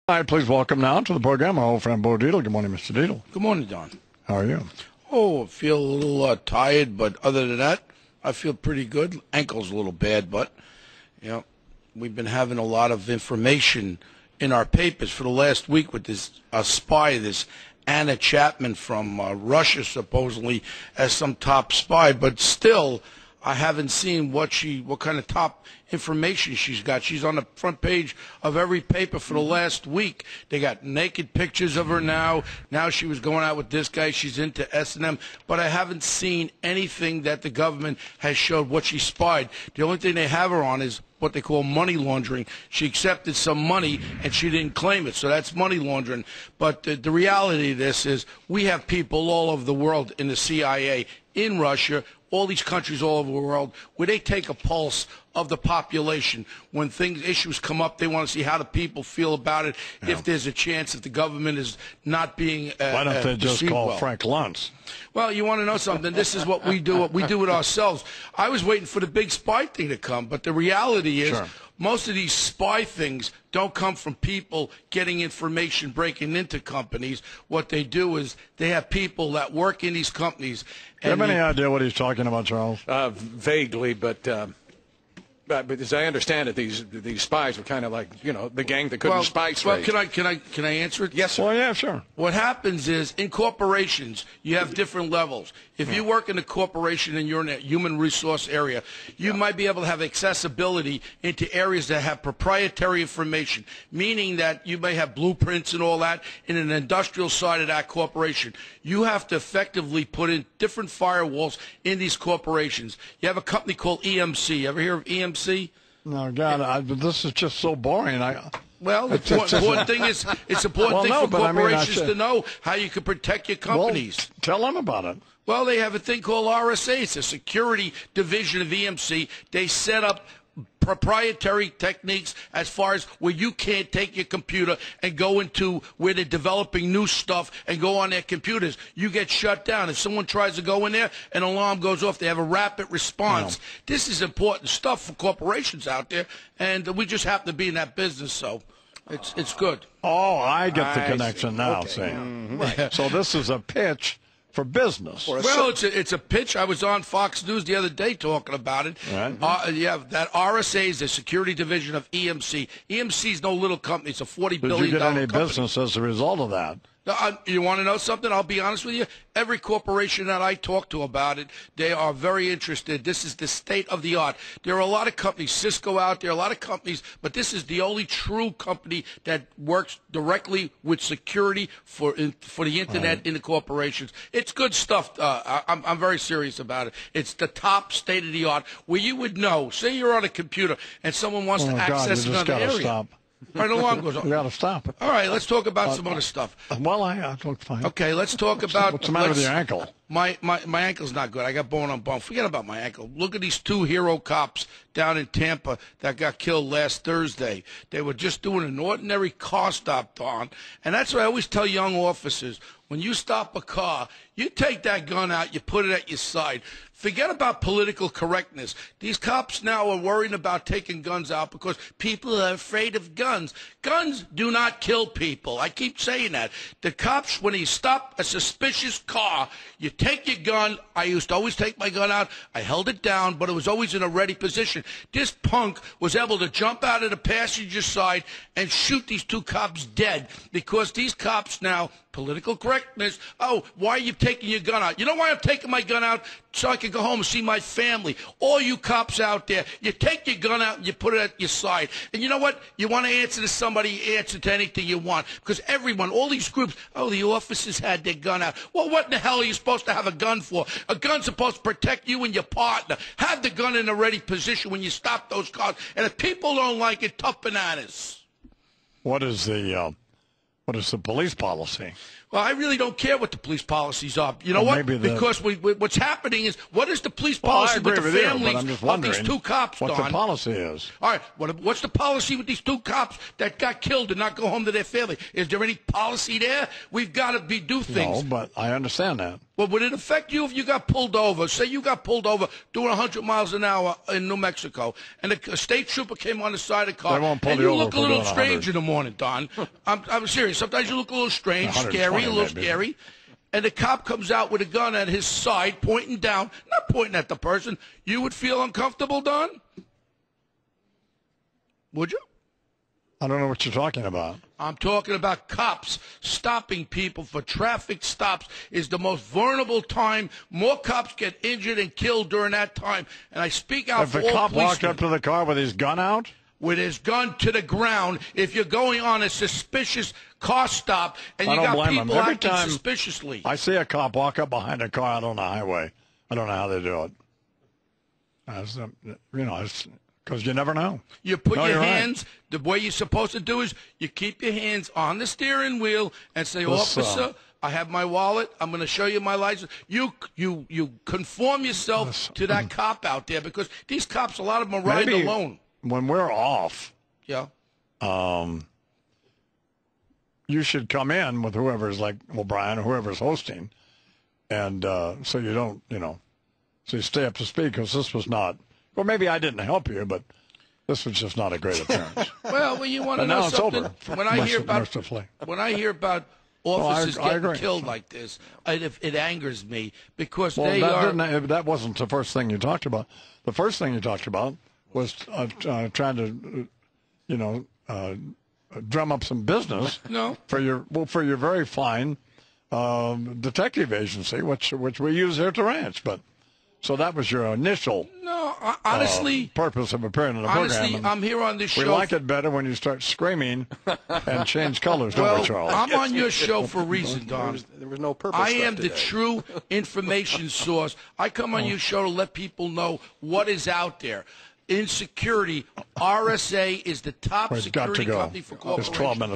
All right, please welcome now to the program our old friend Beau Dietl. Good morning, Mr. Dietl. Good morning, Don. How are you? Oh, I feel a little tired, but other than that, I feel pretty good. Ankle's a little bad, but, we've been having a lot of information in our papers for the last week with this spy, this Anna Chapman from Russia, supposedly as some top spy, but still, I haven't seen what kind of top information she's got. She's on the front page of every paper for the last week. They got naked pictures of her now. Now she was going out with this guy. She's into S&M. But I haven't seen anything that the government has showed what she spied. The only thing they have her on is what they call money laundering. She accepted some money and she didn't claim it, so that's money laundering. But the reality of this is we have people all over the world in the CIA, in Russia, all these countries all over the world, where they take a pulse of the population. When issues come up, they want to see how the people feel about it, if there's a chance that the government is not being why don't they just call well. Frank Luntz? Well, you want to know something? This is what we do. What we do it ourselves. I was waiting for the big spy thing to come, but the reality is most of these spy things don't come from people getting information, breaking into companies. What they do is they have people that work in these companies. Do you have any idea what he's talking about, Charles? Vaguely, but as I understand it, these spies were kind of like, the gang that couldn't spy straight. Well, can I answer it? Yes, sir. Well, yeah, sure. What happens is, in corporations, you have different levels. If you work in a corporation and you're in a human resource area, you might be able to have accessibility into areas that have proprietary information, meaning that you may have blueprints and all that in an industrial side of that corporation. You have to effectively put in different firewalls in these corporations. You have a company called EMC. Ever hear of EMC? No, God, this is just so boring. Well, the important thing is, it's important for corporations to know how you can protect your companies. Well, tell them about it. Well, they have a thing called RSA. It's a security division of EMC. They set up proprietary techniques as far as where you can't take your computer and go into where they're developing new stuff and go on their computers. You get shut down. If someone tries to go in there, an alarm goes off. They have a rapid response. This is important stuff for corporations out there, and we just happen to be in that business, so it's good. Oh, I get the connection now, okay. see. Right. So this is a pitch for business. Well, it's a pitch. I was on Fox News the other day talking about it. Right. That RSA is the security division of EMC. EMC is no little company. It's a $40 billion company. Did you get any business as a result of that? You want to know something? I'll be honest with you. Every corporation that I talk to about it, they are very interested. This is the state of the art. There are a lot of companies, Cisco out there, a lot of companies, but this is the only true company that works directly with security for the internet in the corporations. It's good stuff. I'm very serious about it. It's the top state of the art where you would know. Say you're on a computer and someone wants to access another area. Stop. Right, alarm goes off. You got to stop. All right, let's talk about some other stuff. Well, I look fine. Okay, let's talk about... What's the matter with your ankle? My ankle's not good. I got bone on bone. Forget about my ankle. Look at these two hero cops down in Tampa that got killed last Thursday. They were just doing an ordinary car stop, Don. And that's what I always tell young officers. When you stop a car, you take that gun out, you put it at your side. Forget about political correctness. These cops now are worrying about taking guns out because people are afraid of guns. Guns do not kill people. I keep saying that. The cops, when you stop a suspicious car, you take your gun. I used to always take my gun out. I held it down, but it was always in a ready position. This punk was able to jump out of the passenger side and shoot these two cops dead because these cops now, political correctness, oh, why are you taking your gun out? You know why I'm taking my gun out? So I can go home and see my family. All you cops out there, you take your gun out and you put it at your side. And you know what? You want to answer to somebody, answer to anything you want. Because everyone, all these groups, oh, the officers had their gun out. Well, what in the hell are you supposed to have a gun for? A gun's supposed to protect you and your partner. Have the gun in a ready position when you stop those cars. And if people don't like it, tough bananas. What is the police policy? Well, I really don't care what the police policies are. You know what? Because what's happening is, what is the police policy with the families of these two cops, Don? What the policy is. All right, what's the policy with these two cops that got killed and not go home to their family? Is there any policy there? We've got to do things. No, but I understand that. Well, would it affect you if you got pulled over? Say you got pulled over doing 100 miles an hour in New Mexico, and a state trooper came on the side of the car, and you look a little strange in the morning, Don. I'm serious. Sometimes you look a little strange, scary, a little scary. And the cop comes out with a gun at his side, pointing down, not pointing at the person. You would feel uncomfortable, Don? Would you? I don't know what you're talking about. I'm talking about cops stopping people for traffic stops is the most vulnerable time. More cops get injured and killed during that time. And I speak out for all policemen. If the cop walked up to the car with his gun out? With his gun to the ground, if you're going on a suspicious car stop and you got people acting suspiciously. I see a cop walk up behind a car out on the highway. I don't know how they do it. Because you never know. You put your hands, the way you're supposed to do is you keep your hands on the steering wheel and say, officer, I have my wallet. I'm going to show you my license. You conform yourself to that cop out there because these cops, a lot of them are riding alone. When we're off, yeah, you should come in with whoever's like O'Brien or whoever's hosting, and so you don't, so you stay up to speed because this was not. Well, maybe I didn't help you, but this was just not a great appearance. well, you want to know something? When I hear about officers getting killed like this, it angers me because that wasn't the first thing you talked about. The first thing you talked about was trying to, drum up some business for your very fine detective agency, which we use here at the ranch. But so that was your initial purpose of appearing in the program. Honestly, I'm here on this show. We like it better when you start screaming and change colors, don't we, Charles? I'm on your show for a reason, Don. There was no purpose. I am the true information source. I come on your show to let people know what is out there. Insecurity, RSA is the top security company for corporations. It's 12 minutes.